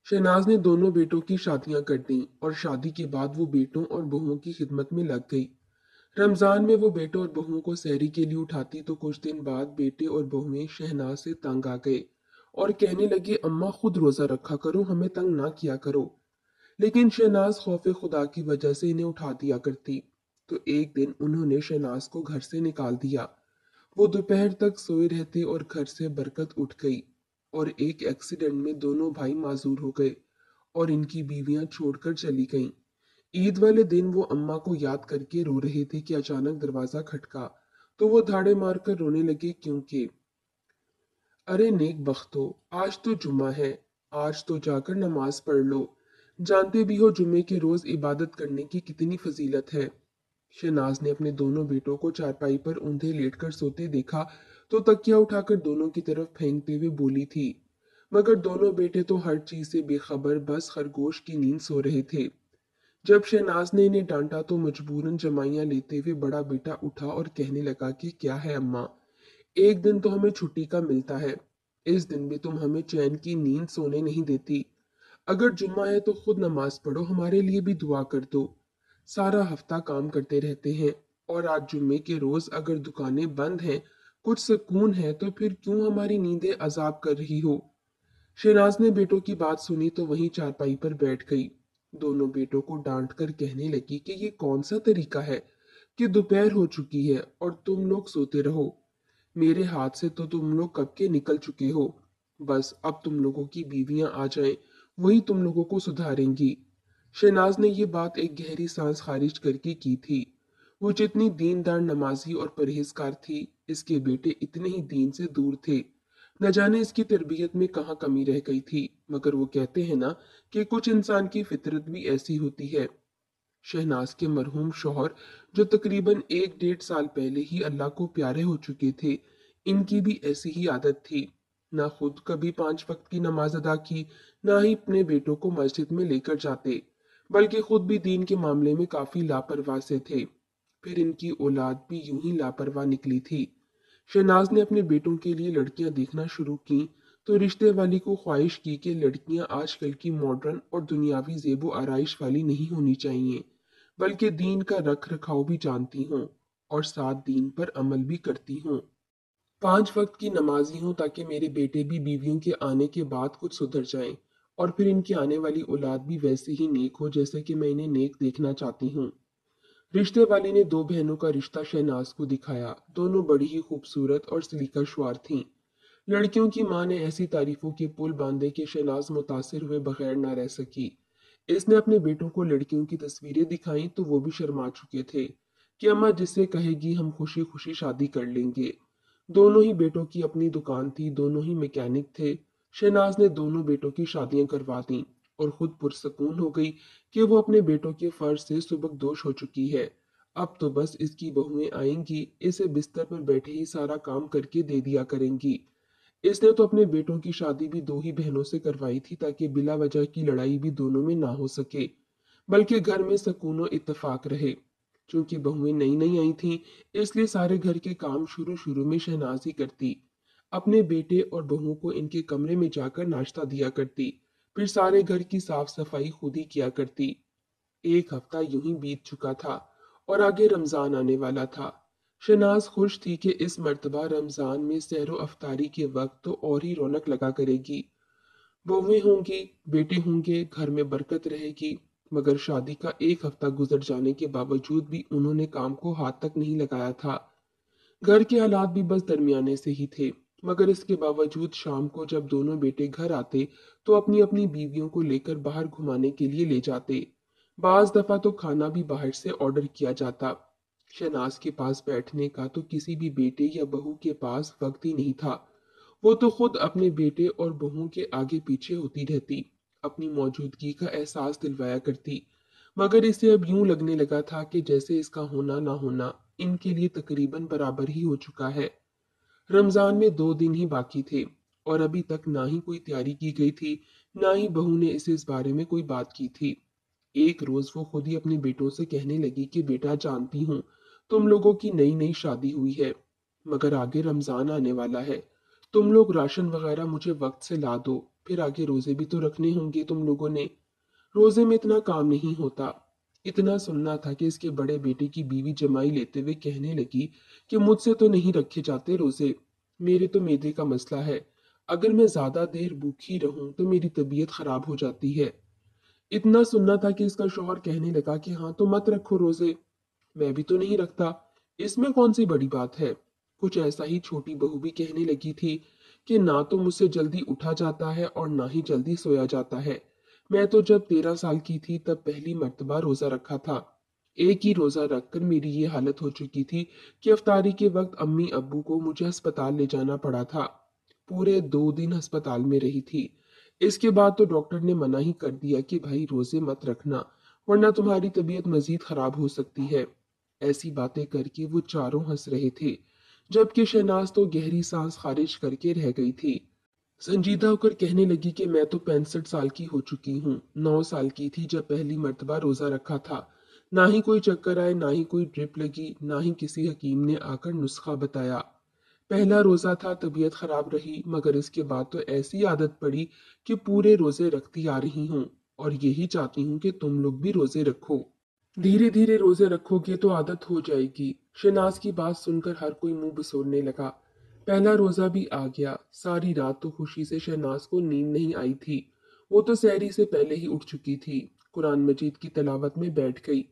शहनाज ने दोनों बेटों की शादियां कर दी और शादी के बाद वो बेटों और बहुओं की खिदमत में लग गई। रमजान में वो बेटों और बहुओं को सहरी के लिए उठाती तो कुछ दिन बाद बेटे और बहुएं शहनाज से तंग आ गए और कहने लगे, अम्मा खुद रोजा रखा करो, हमें तंग ना किया करो। लेकिन शहनाज खौफ खुदा की वजह से इन्हें उठा दिया करती। तो एक दिन उन्होंने शहनाज को घर से निकाल दिया। वो दोपहर तक सोए रहते और घर से बरकत उठ गई। और एक एक्सीडेंट में दोनों भाई माजूर हो गए और इनकी बीवियां छोड़कर चली गईं। ईद वाले दिन वो अम्मा को याद करके रो रहे थे कि अचानक दरवाजा खटका। तो वो धाड़े मारकर रोने लगे, क्योंकि अरे नेक बख्तो, आज तो जुम्मा है, आज तो जाकर नमाज पढ़ लो। जानते भी हो जुम्मे के रोज इबादत करने की कितनी फजीलत है। शहनाज ने अपने दोनों बेटों को चारपाई पर ऊंधे लेटकर सोते देखा तो तकिया उठाकर दोनों की तरफ फेंकते हुए बोली थी। मगर दोनों बेटे तो हर चीज से बेखबर बस खरगोश की नींद सो रहे थे। जब शहनाज ने इन्हें डांटा तो मजबूरन जमाइयां लेते हुए बड़ा बेटा उठा और कहने लगा कि क्या है अम्मा, एक दिन तो हमें छुट्टी का मिलता है, इस दिन भी तुम हमें चैन की नींद सोने नहीं देती। अगर जुम्मा है तो खुद नमाज पढ़ो, हमारे लिए भी दुआ कर दो। सारा हफ्ता काम करते रहते हैं और आज जुम्मे के रोज अगर दुकानें बंद हैं, कुछ सुकून है, तो फिर क्यों हमारी नींदें अजाब कर रही हो। शहनाज ने बेटों की बात सुनी तो वहीं चारपाई पर बैठ गई। दोनों बेटों को डांट कर कहने लगी कि ये कौन सा तरीका है कि दोपहर हो चुकी है और तुम लोग सोते रहो। मेरे हाथ से तो तुम लोग कब के निकल चुके हो। बस अब तुम लोगों की बीवियां आ जाएं, वही तुम लोगों को सुधारेंगी। शहनाज ने ये बात एक गहरी सांस खारिज करके की थी। वो जितनी दीनदार, नमाजी और परहेजगार थी, इसके बेटे इतने ही दीन से दूर थे। न जाने इसकी तरबियत में कहाँ कमी रह गई थी। मगर वो कहते हैं ना कि कुछ इंसान की फितरत भी ऐसी होती है। शहनाज के मरहूम शौहर, जो तकरीबन एक डेढ़ साल पहले ही अल्लाह को प्यारे हो चुके थे, इनकी भी ऐसी ही आदत थी। ना खुद कभी 5 वक्त की नमाज अदा की, ना ही अपने बेटों को मस्जिद में लेकर जाते, बल्कि खुद भी दीन के मामले में काफी लापरवाह से थे। फिर इनकी औलाद भी यूं ही लापरवाह निकली थी। शहनाज ने अपने बेटों के लिए लड़कियां देखना शुरू की तो रिश्ते वाली को ख्वाहिश की कि लड़कियां आजकल की मॉडर्न और दुनियावी जेबो आराइश वाली नहीं होनी चाहिए, बल्कि दीन का रख रखाव भी जानती हों और साथ दीन पर अमल भी करती हों। 5 वक्त की नमाजी हूं ताकि मेरे बेटे भी बीवियों के आने के बाद कुछ सुधर जाएं और फिर इनकी आने वाली औलाद भी वैसे ही नेक हो जैसे कि मैं इन्हें नेक देखना चाहती हूँ। रिश्ते वाली ने दो बहनों का रिश्ता शहनाज को दिखाया। दोनों बड़ी ही खूबसूरत और सलीकाश्वार थीं। लड़कियों की मां ने ऐसी तारीफों के पुल बांधे कि शहनाज मुतासिर हुए बगैर ना रह सकी। इसने अपने बेटों को लड़कियों की तस्वीरें दिखाई तो वो भी शर्मा चुके थे कि अम्मा जिससे कहेगी हम खुशी खुशी शादी कर लेंगे। दोनों ही बेटों की अपनी दुकान थी, दोनों ही मैकेनिक थे। शहनाज ने दोनों बेटों की शादियां करवा दी और खुद पुरसकून हो गई कि वो अपने बेटों के फर्ज से सुबकदोश हो चुकी है। अब तो बस इसकी बहुएं आएंगी, इसे बिस्तर पर बैठे ही सारा काम करके दे दिया करेंगी। इसने तो अपने बेटों की शादी भी दो ही बहनों से करवाई थी ताकि बिला वजह की लड़ाई भी दोनों में ना हो सके, बल्कि घर में सुकून और इत्तेफाक रहे। चूंकि बहुएं नई नई आई थीं, इसलिए सारे घर के काम शुरू शुरू में शहनाज ही करती। अपने बेटे और बहुओं को इनके कमरे में जाकर नाश्ता दिया करती, फिर सारे घर की साफ सफाई खुद ही किया करती। एक हफ्ता यूं ही बीत चुका था और आगे रमजान आने वाला था। शनाज खुश थी कि इस मर्तबा रमजान में सहरो अफ्तारी के वक्त तो और ही रौनक लगा करेगी। बहुएं होंगी, बेटे होंगे, घर में बरकत रहेगी। मगर शादी का एक हफ्ता गुजर जाने के बावजूद भी उन्होंने काम को हाथ तक नहीं लगाया था। घर के हालात भी बस दरमियाने से ही थे। मगर इसके बावजूद शाम को जब दोनों बेटे घर आते तो अपनी अपनी बीवियों को लेकर बाहर घुमाने के लिए ले जाते। बाज दफा तो खाना भी बाहर से ऑर्डर किया जाता। शहनाज के पास बैठने का तो किसी भी बेटे या बहू के पास वक्त ही नहीं था। वो तो खुद अपने बेटे और बहू के आगे पीछे होती रहती, अपनी मौजूदगी का एहसास दिलवाया करती। मगर इसे अब यूं लगने लगा था कि जैसे इसका होना ना होना इनके लिए तकरीबन बराबर ही हो चुका है। रमजान में 2 दिन ही बाकी थे और अभी तक ना ही कोई तैयारी की गई थी, ना ही बहू ने इसे इस बारे में कोई बात की थी। एक रोज वो खुद ही अपने बेटों से कहने लगी कि बेटा, जानती हूँ तुम लोगों की नई नई शादी हुई है, मगर आगे रमजान आने वाला है। तुम लोग राशन वगैरह मुझे वक्त से ला दो। फिर आगे रोजे भी तो रखने होंगे तुम लोगों ने। रोजे में इतना काम नहीं होता। इतना सुनना था कि इसके बड़े बेटे की बीवी जमाई लेते हुए कहने लगी कि मुझसे तो नहीं रखे जाते रोजे, मेरे तो मैदे का मसला है, अगर मैं ज्यादा देर भूखी रहूं तो मेरी तबीयत खराब हो जाती है। इतना सुनना था कि इसका शौहर कहने लगा कि हाँ तो मत रखो रोजे, मैं भी तो नहीं रखता, इसमें कौन सी बड़ी बात है। कुछ ऐसा ही छोटी बहू भी कहने लगी थी कि ना तो मुझसे जल्दी उठा जाता है और ना ही जल्दी सोया जाता है। मैं तो जब 13 साल की थी तब पहली मर्तबा रोजा रखा था। एक ही रोजा रखकर मेरी ये हालत हो चुकी थी कि अफ्तारी के वक्त अम्मी अब्बू को मुझे अस्पताल ले जाना पड़ा था। पूरे 2 दिन अस्पताल में रही थी। इसके बाद तो डॉक्टर ने मना ही कर दिया कि भाई रोजे मत रखना, वरना तुम्हारी तबीयत मजीद खराब हो सकती है। ऐसी बातें करके वो चारों हंस रहे थे, जबकि शहनाज तो गहरी सांस खारिज करके रह गई थी। संजीदा होकर कहने लगी कि मैं तो 65 साल की हो चुकी हूँ, 9 साल की थी जब पहली मर्तबा रोजा रखा था। ना ही कोई चक्कर आए, ना ही कोई ड्रिप लगी, ना ही किसी हकीम ने आकर नुस्खा बताया। पहला रोजा था, तबीयत खराब रही, मगर इसके बाद तो ऐसी आदत पड़ी कि पूरे रोजे रखती आ रही हूँ, और यही चाहती हूँ कि तुम लोग भी रोजे रखो। धीरे धीरे रोजे रखोगे तो आदत हो जाएगी। शनाज की बात सुनकर हर कोई मुंह बसोरने लगा। पहला रोजा भी आ गया। सारी रात तो खुशी से शहनाज को नींद नहीं आई थी। वो तो सहरी से पहले ही उठ चुकी थी। कुरान मजीद की तिलावत में बैठ गई।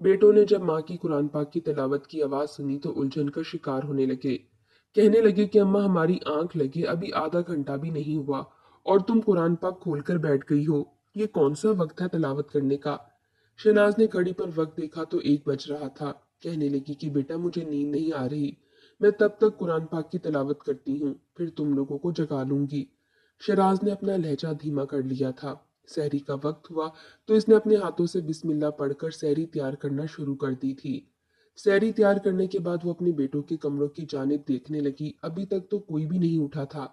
बेटों ने जब माँ की कुरान पाक की तिलावत की आवाज सुनी तो उलझन का शिकार होने लगे। कहने लगे कि अम्मा हमारी आंख लगे अभी आधा घंटा भी नहीं हुआ और तुम कुरान पाक खोलकर बैठ गई हो। ये कौन सा वक्त है तिलावत करने का। शहनाज ने घड़ी पर वक्त देखा तो 1 बज रहा था। कहने लगी कि बेटा मुझे नींद नहीं आ रही, मैं तब तक कुरान पाक की तिलावत करती हूँ, फिर तुम लोगों को जगा लूंगी। शहनाज ने अपना लहजा धीमा कर लिया था। सहरी का वक्त हुआ तो इसने अपने हाथों से बिस्मिल्लाह पढ़कर सहरी तैयार करना शुरू कर दी थी। सहरी तैयार करने के बाद वो अपने बेटों के कमरों की जानिब देखने लगी। अभी तक तो कोई भी नहीं उठा था।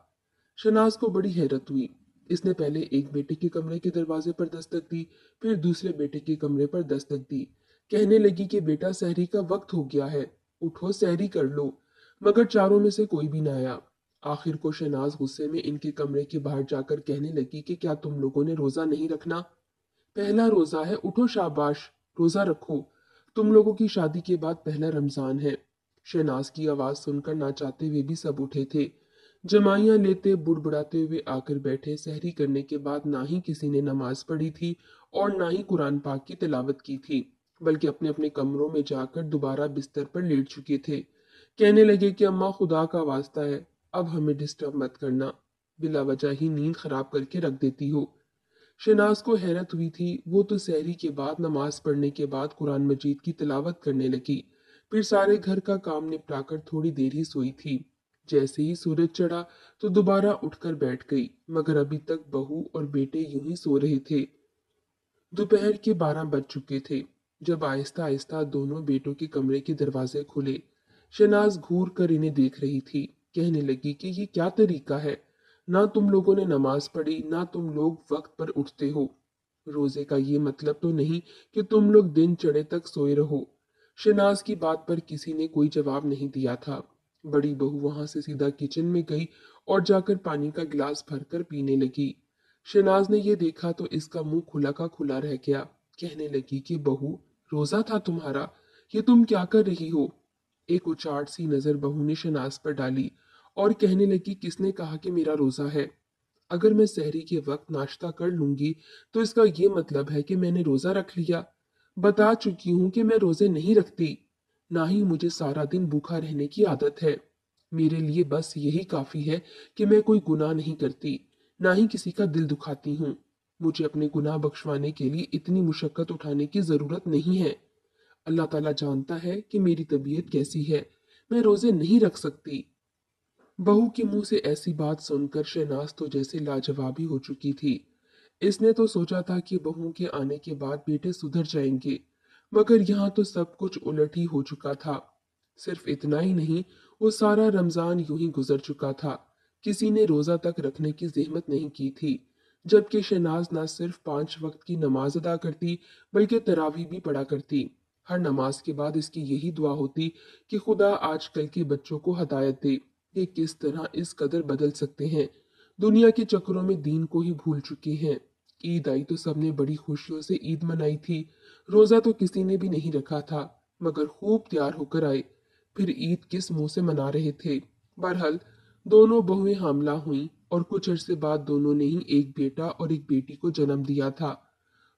शनाज को बड़ी हैरत हुई। इसने पहले एक बेटे के कमरे के दरवाजे पर दस्तक दी, फिर दूसरे बेटे के कमरे पर दस्तक दी। कहने लगी कि बेटा सहरी का वक्त हो गया है, उठो सहरी कर लो। मगर चारों में से कोई भी ना आया। आखिर को शहनाज गुस्से में इनके कमरे के बाहर जाकर कहने लगी कि क्या तुम लोगों ने रोजा नहीं रखना। पहला रोजा है, उठो शाबाश, रोजा रखो। तुम लोगों की शादी के बाद पहला रमजान है। शहनाज की आवाज सुनकर ना चाहते हुए भी सब उठे थे। जमाइयां लेते बुड़बुड़ाते हुए आकर बैठे। सहरी करने के बाद ना ही किसी ने नमाज पढ़ी थी और ना ही कुरान पाक की तिलावत की थी, बल्कि अपने अपने कमरों में जाकर दोबारा बिस्तर पर लेट चुके थे। कहने लगे कि अम्मा खुदा का वास्ता है, अब हमें डिस्टर्ब मत करना, बिला वजह ही नींद खराब करके रख देती हो। शनाज को हैरत हुई थी। वो तो सहरी के बाद नमाज पढ़ने के बाद कुरान मजीद की तिलावत करने लगी, फिर सारे घर का काम निपटाकर थोड़ी देर ही सोई थी। जैसे ही सूरज चढ़ा तो दोबारा उठकर बैठ गई, मगर अभी तक बहू और बेटे यूं ही सो रहे थे। दोपहर के 12 बज चुके थे जब आहिस्ता आहिस्ता दोनों बेटों के कमरे के दरवाजे खुले। शनाज घूर कर इन्हें देख रही थी। कहने लगी कि ये क्या तरीका है, ना तुम लोगों ने नमाज पढ़ी, ना तुम लोग वक्त पर उठते हो। रोजे का ये मतलब तो नहीं कि तुम लोग दिन चढ़े तक सोए रहो। शनाज की बात पर किसी ने कोई जवाब नहीं दिया था। बड़ी बहू वहां से सीधा किचन में गई और जाकर पानी का गिलास भरकर पीने लगी। शनाज ने ये देखा तो इसका मुंह खुला का खुला रह गया। कहने लगी कि बहू, रोजा था तुम्हारा, ये तुम क्या कर रही हो। एक उचाट सी नजर बहू ने शनाज पर डाली और कहने लगी, किसने कहा कि मेरा रोजा है। अगर मैं सहरी के वक्त नाश्ता कर लूंगी तो इसका ये मतलब है कि मैंने रोजा रख लिया। बता चुकी हूं कि मैं रोजे नहीं रखती, ना ही मुझे सारा दिन भूखा रहने की आदत है। मेरे लिए बस यही काफी है कि मैं कोई गुनाह नहीं करती, ना ही किसी का दिल दुखाती हूँ। मुझे अपने गुनाह बख्शवाने के लिए इतनी मुशक्कत उठाने की जरूरत नहीं है। अल्लाह ताला जानता है कि मेरी तबीयत कैसी है, मैं रोजे नहीं रख सकती। बहू के मुंह से ऐसी बात सुनकर शहनाज तो जैसे लाजवाब ही हो चुकी थी। इसने तो सोचा था कि बहू के आने के बाद बेटे सुधर जाएंगे, मगर यहाँ तो सब कुछ उलट ही हो चुका था। सिर्फ इतना ही नहीं, वो सारा रमजान यूं ही गुजर चुका था। किसी ने रोजा तक रखने की जहमत नहीं की थी, जबकि शहनाज ना सिर्फ 5 वक्त की नमाज अदा करती बल्कि तरावी भी पढ़ा करती। हर नमाज के बाद इसकी यही दुआ होती कि खुदा आजकल के बच्चों को हदायत दे, ये किस तरह इस कदर बदल सकते हैं। दुनिया के चक्करों में दीन को ही भूल चुके हैं। ईद आई तो सबने बड़ी खुशियों से ईद मनाई थी। रोजा तो किसी ने भी नहीं रखा था, मगर खूब तैयार होकर आए। फिर ईद किस मुंह से मना रहे थे। बहरहाल दोनों बहुएं हामला हुईं और कुछ अरसे बाद दोनों ने ही एक बेटा और एक बेटी को जन्म दिया था।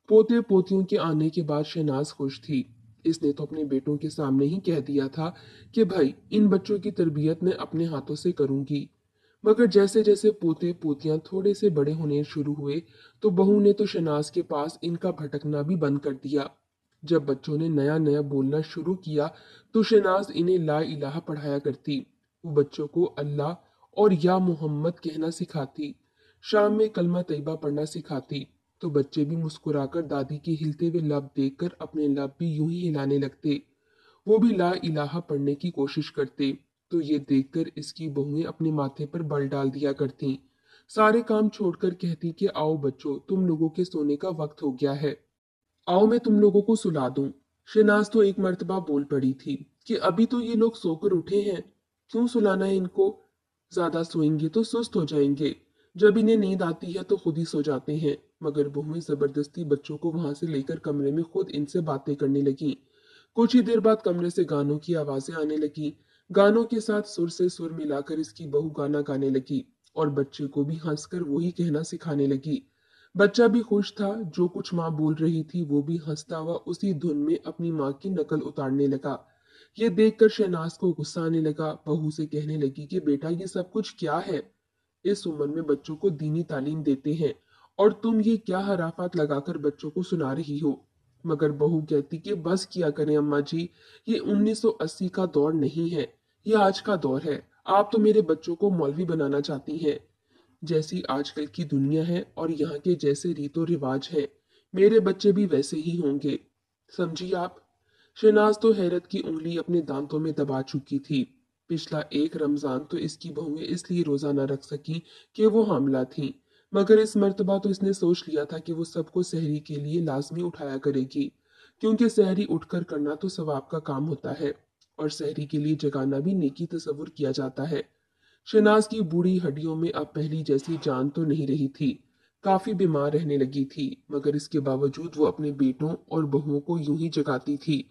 पोते पोतियों के आने के बाद शहनाज खुश थी। इसने तो अपने बेटों के सामने ही कह दिया था कि भाई इन बच्चों की तरबियत मैं अपने हाथों से करूंगी। मगर जैसे जैसे पोते पोतियां थोड़े से बड़े होने शुरू हुए तो बहू ने तो शहनाज के पास इनका भटकना भी बंद कर दिया। जब बच्चों ने नया नया बोलना शुरू किया तो शहनाज इन्हें ला इलाहा पढ़ाया करती। वो बच्चों को अल्लाह और या मोहम्मद कहना सिखाती। शाम में कलमा तैयबा पढ़ना सिखाती। तो बच्चे भी मुस्कुराकर दादी के हिलते हुए लब देखकर अपने लब भी यूं ही हिलाने लगते। वो भी ला इलाहा पढ़ने की कोशिश करते। तो ये देखकर इसकी बहुएं अपने माथे पर बल डाल दिया करती। सारे काम छोड़कर कहती कि आओ बच्चों, तुम लोगों के सोने का वक्त हो गया है, आओ मैं तुम लोगों को सुला दूं। शहनाज तो एक मर्तबा बोल पड़ी थी कि अभी तो ये लोग सोकर उठे हैं, क्यों सुलाना है इनको। ज्यादा सोएंगे तो सुस्त हो जाएंगे। जब इन्हें नींद आती है तो खुद ही सो जाते हैं। मगर बहुएं जबरदस्ती बच्चों को वहां से लेकर कमरे में खुद इनसे बातें करने लगी। कुछ ही देर बाद कमरे से गानों की आवाजें आने लगी। गानों के साथ सुर से सुर मिलाकर इसकी बहू गाना गाने लगी और बच्चे को भी हंसकर वही कहना सिखाने लगी। बच्चा भी खुश था। जो कुछ माँ बोल रही थी वो भी हंसता हुआ उसी धुन में अपनी माँ की नकल उतारने लगा। ये देखकर शहनाज को गुस्सा आने लगा। बहू से कहने लगी कि बेटा ये सब कुछ क्या है। इस उम्र में बच्चों को दीनी तालीम देते हैं और तुम ये क्या हराफात लगाकर बच्चों को सुना रही हो। मगर बहू कहती कि बस किया करें अम्मा जी, ये 1980 का दौर नहीं है, ये आज का दौर है। आप तो मेरे बच्चों को मौलवी बनाना चाहती हैं। जैसी आजकल की दुनिया है और यहाँ के जैसे रीतो रिवाज है, मेरे बच्चे भी वैसे ही होंगे, समझी आप। शहनाज तो हैरत की उंगली अपने दांतों में दबा चुकी थी। पिछला एक रमजान तो इसकी बहुएं इसलिए रोजा न रख सकी कि वो हामला थी। मगर इस मर्तबा तो इसने सोच लिया था कि वो सबको सहरी के लिए लाजमी उठाया करेगी, क्योंकि सहरी उठकर करना तो सवाब का काम होता है और सहरी के लिए जगाना भी नेकी तस्वुर किया जाता है। शहनाज की बूढ़ी हड्डियों में अब पहली जैसी जान तो नहीं रही थी। काफी बीमार रहने लगी थी, मगर इसके बावजूद वो अपने बेटों और बहुओं को यूं ही जगाती थी।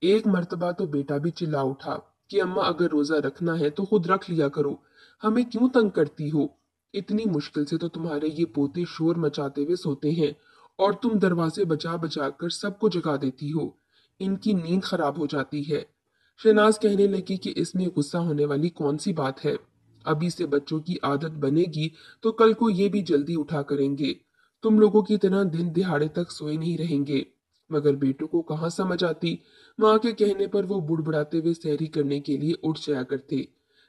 एक मर्तबा तो बेटा भी चिल्ला उठा कि अम्मा अगर रोजा रखना है तो खुद रख लिया करो, हमें क्यों तंग करती हो। इतनी मुश्किल से तो तुम्हारे ये पोते शोर मचाते हुए सोते हैं और तुम दरवाजे बजा बजा कर सबको जगा देती हो, इनकी नींद खराब हो जाती है। शहनाज कहने लगी कि इसमें गुस्सा होने वाली कौन सी बात है। अभी से बच्चों की आदत बनेगी तो कल को ये भी जल्दी उठा करेंगे। तुम लोगों की तरह दिन दिहाड़े तक सोए नहीं रहेंगे। मगर बेटों को कहाँ समझ आती। माँ के कहने पर वो बुड़बुड़ाते हुए सहरी करने के लिए उठ जाया करते।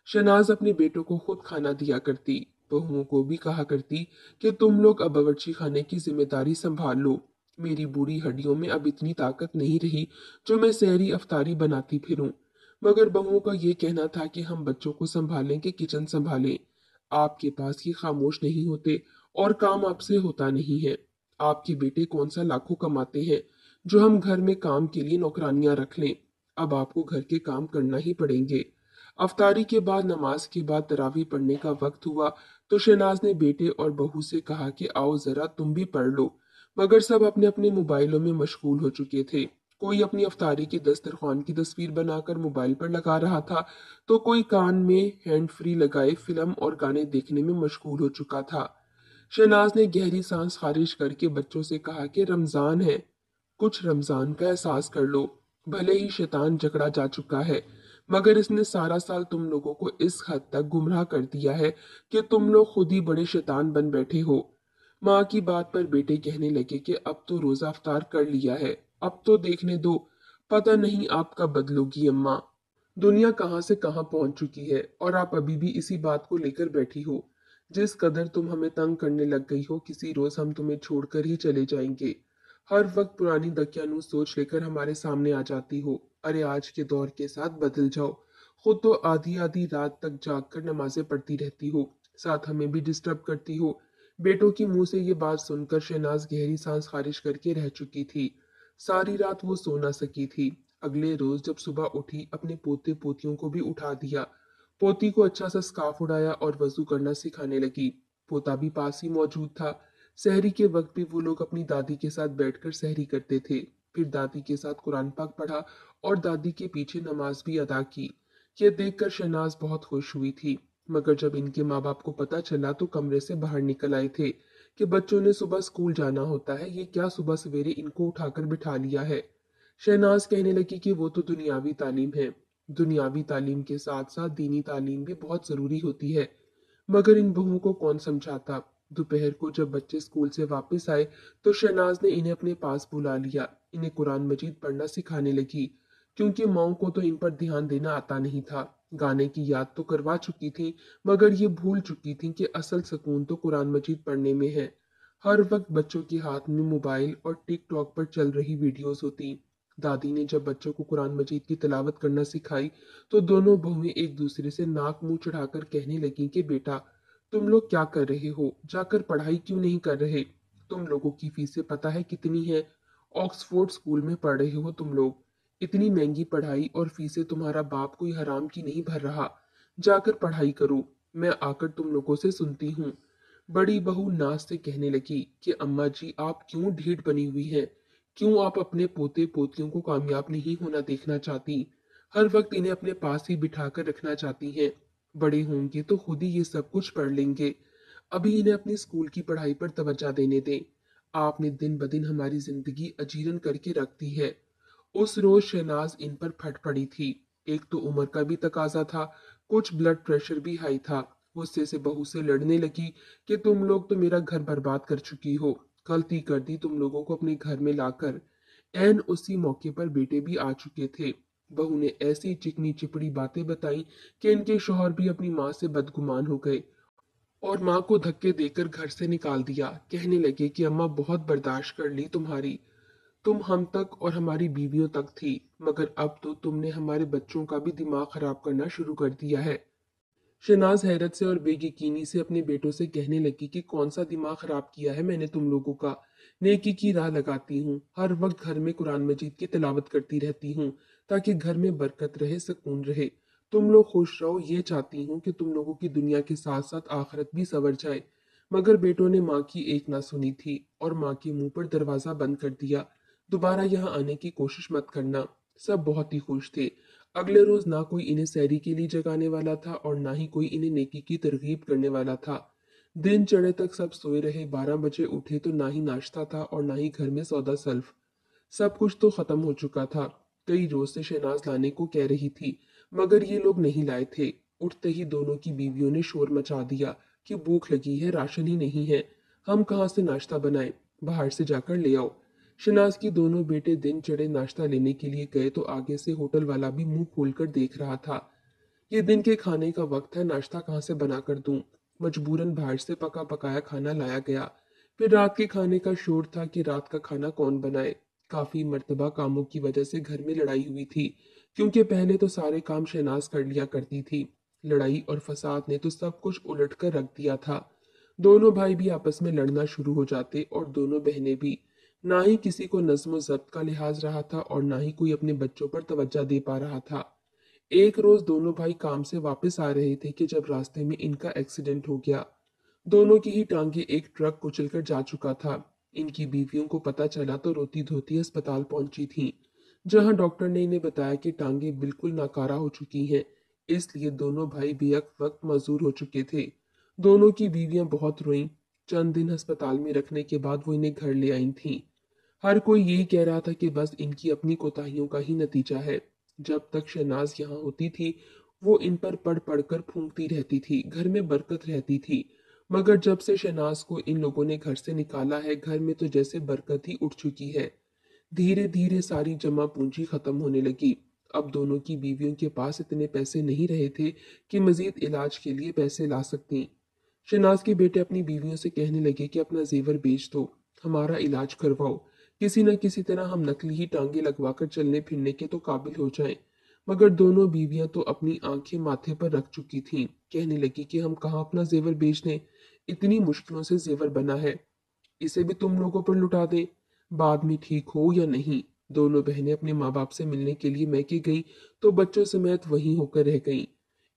शहनाज अपने बेटों को खुद खाना दिया करती। बहुओं को भी कहा करती कि तुम लोग अब बावर्ची खाने की जिम्मेदारी संभाल लो। मेरी बूढ़ी हड्डियों में अब इतनी ताकत नहीं रही जो मैं सहरी अफ्तारी बनाती फिरूं। मगर बहुओं का ये कहना था कि हम बच्चों को संभालें कि किचन संभालें। आपके पास ये खामोश नहीं होते और काम आपसे होता नहीं है। आपके बेटे कौन सा लाखों कमाते हैं जो हम घर में काम के लिए नौकरानियां रख लें। अब आपको घर के काम करना ही पड़ेंगे। अफ्तारी के बाद नमाज के बाद तरावी पढ़ने का वक्त हुआ तो शहनाज ने बेटे और बहू से कहा कि आओ जरा तुम भी पढ़ लो। मगर सब अपने अपने मोबाइलों में मशगूल हो चुके थे। कोई अपनी अफ्तारी की दस्तरखान की तस्वीर बनाकर मोबाइल पर लगा रहा था तो कोई कान में हैंड फ्री लगाए फिल्म और गाने देखने में मशगूल हो चुका था। शहनाज ने गहरी सांस खारिज करके बच्चों से कहा कि रमजान है, कुछ रमजान का एहसास कर लो। भले ही शैतान जकड़ा जा चुका है, मगर इसने सारा साल तुम लोगों को इस हद तक गुमराह कर दिया है कि तुम लोग खुद ही बड़े शैतान बन बैठे हो। माँ की बात पर बेटे कहने लगे कि अब तो रोजा अफ्तार कर लिया है, अब तो देखने दो, पता नहीं आप कब बदलोगी अम्मा। दुनिया कहाँ से कहाँ पहुंच चुकी है और आप अभी भी इसी बात को लेकर बैठी हो। जिस कदर तुम हमें तंग करने लग गई हो, किसी रोज हम तुम्हें छोड़कर ही चले जाएंगे। हर वक्त पुरानी दकियानूस सोच लेकर हमारे सामने आ जाती हो। अरे आज के दौर के साथ बदल जाओ। खुद तो आधी आधी रात तक जाग कर नमाजें पढ़ती रहती हो, साथ हमें भी डिस्टर्ब करती हो। बेटों की मुंह से ये बात सुनकर शहनाज गहरी सांस खारिज करके रह चुकी थी। सारी रात वो सो ना सकी थी। अगले रोज जब सुबह उठी अपने पोते पोतियों को भी उठा दिया। पोती को अच्छा सा स्कार्फ उड़ाया और वजू करना सिखाने लगी। पोता भी पास ही मौजूद था। सहरी के वक्त भी वो लोग अपनी दादी के साथ बैठकर सहरी करते थे। फिर दादी के साथ कुरान पाक पढ़ा और दादी के पीछे नमाज भी अदा की। यह देखकर शहनाज बहुत खुश हुई थी। मगर जब इनके माँ बाप को पता चला तो कमरे से बाहर निकल आए थे कि बच्चों ने सुबह स्कूल जाना होता है, ये क्या सुबह सवेरे इनको उठाकर बिठा लिया है। शहनाज कहने लगी कि वो तो दुनियावी तालीम है। दुनियावी तालीम के साथ साथ दीनी तालीम भी बहुत जरूरी होती है। मगर इन बहुओं को कौन समझाता। दोपहर को जब बच्चे स्कूल से वापस आए तो शहनाज ने इन्हें अपने पास बुला लिया। इन्हें कुरान मजीद पढ़ना सिखाने लगी, क्योंकि माओ को तो इन पर ध्यान देना आता नहीं था। गाने की याद तो करवा चुकी थी, मगर ये भूल चुकी थी कि असल सुकून तो कुरान मजीद पढ़ने में है। हर वक्त बच्चों के हाथ में मोबाइल और टिकटॉक पर चल रही वीडियोस होती। दादी ने जब बच्चों को कुरान मजीद की तिलावत करना सिखाई तो दोनों बहुएं एक दूसरे से नाक मुंह चढ़ाकर कहने लगी कि बेटा, तुम लोग क्या कर रहे हो, जाकर पढ़ाई क्यों नहीं कर रहे। तुम लोगों की फीसें पता है कितनी है। ऑक्सफोर्ड स्कूल में पढ़ रहे हो तुम लोग। इतनी महंगी पढ़ाई और फीसें तुम्हारा बाप कोई हराम की नहीं भर रहा। जाकर पढ़ाई करो, मैं आकर तुम लोगों से सुनती हूँ। बड़ी बहू नाज से कहने लगी कि अम्मा जी, आप क्यों ढीठ बनी हुई हैं। क्यों आप अपने पोते पोतियों को कामयाब नहीं होना देखना चाहती। हर वक्त इन्हें अपने पास ही बिठा कर रखना चाहती हैं। बड़े होंगे तो खुद ही ये सब कुछ पढ़ लेंगे। अभी इन्हें अपनी स्कूल की पढ़ाई पर तवज्जो देने दें। आपने दिन ब दिन हमारी जिंदगी अजीरन करके रख दी है। उस रोज शहनाज इन पर फट पड़ी थी। एक तो उम्र का भी तकाजा था, कुछ ब्लड प्रेशर भी हाई था। गुस्से से बहू से लड़ने लगी कि तुम लोग तो मेरा घर बर्बाद कर चुकी हो। गलती कर दी तुम लोगों को अपने घर में लाकर। एन उसी मौके पर बेटे भी आ चुके थे। बहू ने ऐसी चिकनी चिपड़ी बातें बताई कि इनके शौहर भी अपनी माँ से बदगुमान हो गए और माँ को धक्के देकर घर से निकाल दिया। कहने लगे कि अम्मा, बहुत बर्दाश्त कर ली तुम्हारी। तुम हम तक और हमारी बीवियों तक थी, मगर अब तो तुमने हमारे बच्चों का भी दिमाग खराब करना शुरू कर दिया है। शहनाज हैरत से और बेयकीनी से अपने बेटों से कहने लगी कि कौन सा दिमाग खराब किया है मैंने तुम लोगों का। नेकी की राह लगाती हूँ, हर वक्त घर में कुरान मजीद की तिलावत करती रहती हूँ ताकि घर में बरकत रहे, सुकून रहे। तुम लोग खुश रहो, ये चाहती हूँ कि तुम लोगों की दुनिया के साथ साथ आखिरत भी संवर जाए। मगर बेटों ने माँ की एक ना सुनी थी और माँ के मुंह पर दरवाजा बंद कर दिया। दोबारा यहाँ आने की कोशिश मत करना। सब बहुत ही खुश थे। अगले रोज ना कोई इन्हें सैरी के लिए जगाने वाला था और ना ही कोई इन्हें नेकी की तरगीब करने वाला था। दिन चढ़े तक सब सोए रहे। 12 बजे उठे तो ना ही नाश्ता था और ना ही घर में सौदा सल्फ। सब कुछ तो खत्म हो चुका था। कई रोज से शहनाज लाने को कह रही थी, मगर ये लोग नहीं लाए थे। उठते ही दोनों की बीवियों ने शोर मचा दिया कि भूख लगी है, राशन ही नहीं है, हम कहाँ से नाश्ता बनाएं, बाहर से जाकर ले आओ। शहनाज की दोनों बेटे दिन चढ़े नाश्ता लेने के लिए गए तो आगे से होटल वाला भी मुंह खोलकर देख रहा था। ये दिन के खाने का वक्त है, नाश्ता कहाँ से बना कर दूं। मजबूरन बाहर से पका पकाया खाना लाया गया। फिर रात के खाने का शोर था कि रात का खाना कौन बनाए। काफी मर्तबा कामों की वजह से घर में लड़ाई हुई थी, क्योंकि पहले तो सारे काम शहनाज कर लिया करती थी। लड़ाई और फसाद ने तो सब कुछ उलट कर रख दिया था। दोनों भाई भी आपस में लड़ना शुरू हो जाते और दोनों बहनें भी। ना ही किसी को नज्म जब्त का लिहाज रहा था और ना ही कोई अपने बच्चों पर तवज्जो दे पा रहा था। एक रोज दोनों भाई काम से वापस आ रहे थे कि जब रास्ते में इनका एक्सीडेंट हो गया। दोनों की ही टांगे एक ट्रक कुचलकर जा चुका था। इनकी बीवियों को पता चला तो रोती धोती अस्पताल पहुंची थीं, जहां डॉक्टर ने इन्हें बताया कि टांगे बिल्कुल नाकारा हो चुकी हैं। इसलिए दोनों भाई बेहद वक्त मजदूर हो चुके थे। दोनों की बीवियां बहुत रोईं। चंद दिन अस्पताल में रखने के बाद वो इन्हें घर ले आई थीं। हर कोई यही कह रहा था कि बस इनकी अपनी कोताहियों का ही नतीजा है। जब तक शहनाज यहाँ होती थी वो इन पर पढ़ पढ़ कर फूंकती रहती थी, घर में बरकत रहती थी। मगर जब से शहनाज को इन लोगों ने घर से निकाला है, घर में तो जैसे बरकत ही उठ चुकी है। धीरे धीरे सारी जमा पूंजी खत्म होने लगी। अब दोनों की बीवियों के पास इतने पैसे नहीं रहे थे कि मजीद इलाज के लिए पैसे ला सकती। शहनाज के बेटे अपनी बीवियों से कहने लगे कि अपना जेवर बेच दो, हमारा इलाज करवाओ। किसी न किसी तरह हम नकली ही टांगे लगवाकर चलने फिरने के तो काबिल हो जाएं। मगर दोनों बीवियां तो अपनी आंखें माथे पर रख चुकी थीं। कहने लगी कि हम कहाँ अपना जेवर बेच दें, इतनी मुश्किलों से जेवर बना है, इसे भी तुम लोगों पर लुटा दें, बाद में ठीक हो या नहीं। दोनों बहनें अपने माँ बाप से मिलने के लिए मैके गई तो बच्चों समेत वहीं होकर रह गईं।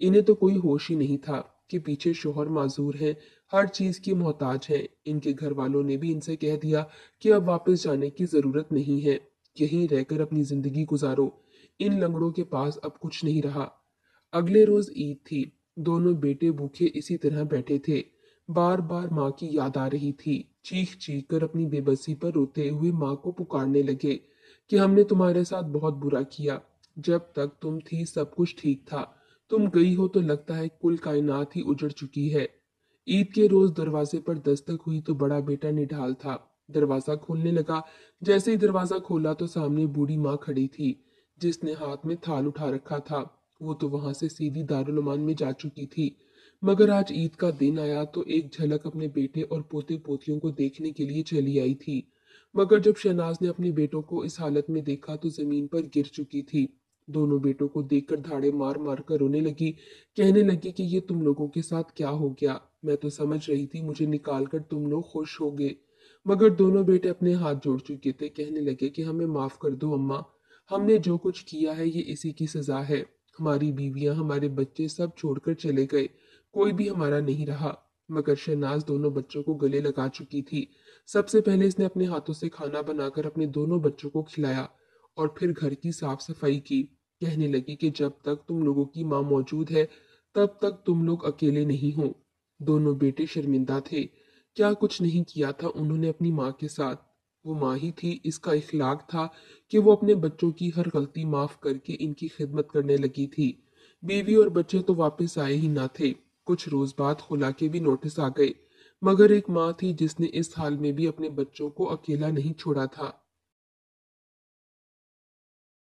इन्हें तो कोई होश ही नहीं था कि पीछे शोहर माजूर है, हर चीज की मोहताज हैं। इनके घर वालों ने भी इनसे कह दिया कि अब वापस जाने की जरूरत नहीं है, यहीं रहकर अपनी जिंदगी गुजारो। इन लंगड़ों के पास अब कुछ नहीं रहा। अगले रोज ईद थी। दोनों बेटे भूखे इसी तरह बैठे थे। बार बार माँ की याद आ रही थी। चीख चीख कर अपनी बेबसी पर रोते हुए माँ को पुकारने लगे कि हमने तुम्हारे साथ बहुत बुरा किया। जब तक तुम थी सब कुछ ठीक था, तुम गई हो तो लगता है कुल कायनात ही उजड़ चुकी है। ईद के रोज दरवाजे पर दस्तक हुई तो बड़ा बेटा निढाल था। दरवाजा खोलने लगा। जैसे ही दरवाजा खोला तो सामने बूढ़ी माँ खड़ी थी, जिसने हाथ में थाल उठा रखा था। वो तो वहां से सीधी दारुल अमान में जा चुकी थी, मगर आज ईद का दिन आया तो एक झलक अपने बेटे और पोते पोतियों को देखने के लिए चली आई थी। मगर जब शहनाज ने अपने बेटों को इस हालत में देखा तो जमीन पर गिर चुकी थी। दोनों बेटों को देखकर धाड़े मार मार कर रोने लगी। कहने लगी कि ये तुम लोगों के साथ क्या हो गया। मैं तो समझ रही थी मुझे निकाल कर तुम लोग खुश हो गए। मगर दोनों बेटे अपने हाथ जोड़ चुके थे। कहने लगे कि हमें माफ कर दो अम्मा, हमने जो कुछ किया है ये इसी की सजा है। हमारी बीवियां, हमारे बच्चे सब छोड़कर चले गए, कोई भी हमारा नहीं रहा। मगर शहनाज दोनों बच्चों को गले लगा चुकी थी। सबसे पहले इसने अपने हाथों से खाना बनाकर अपने दोनों बच्चों को खिलाया और फिर घर की साफ सफाई की। कहने लगी कि जब तक तुम लोगों की माँ मौजूद है तब तक तुम लोग अकेले नहीं हो। दोनों बेटे शर्मिंदा थे। क्या कुछ नहीं किया था उन्होंने अपनी माँ के साथ। वो माँ ही थी, इसका इखलाक था कि वो अपने बच्चों की हर गलती माफ करके इनकी खिदमत करने लगी थी। बीवी और बच्चे तो वापस आए ही ना थे। कुछ रोज बाद खुला के भी नोटिस आ गए, मगर एक माँ थी जिसने इस हाल में भी अपने बच्चों को अकेला नहीं छोड़ा था।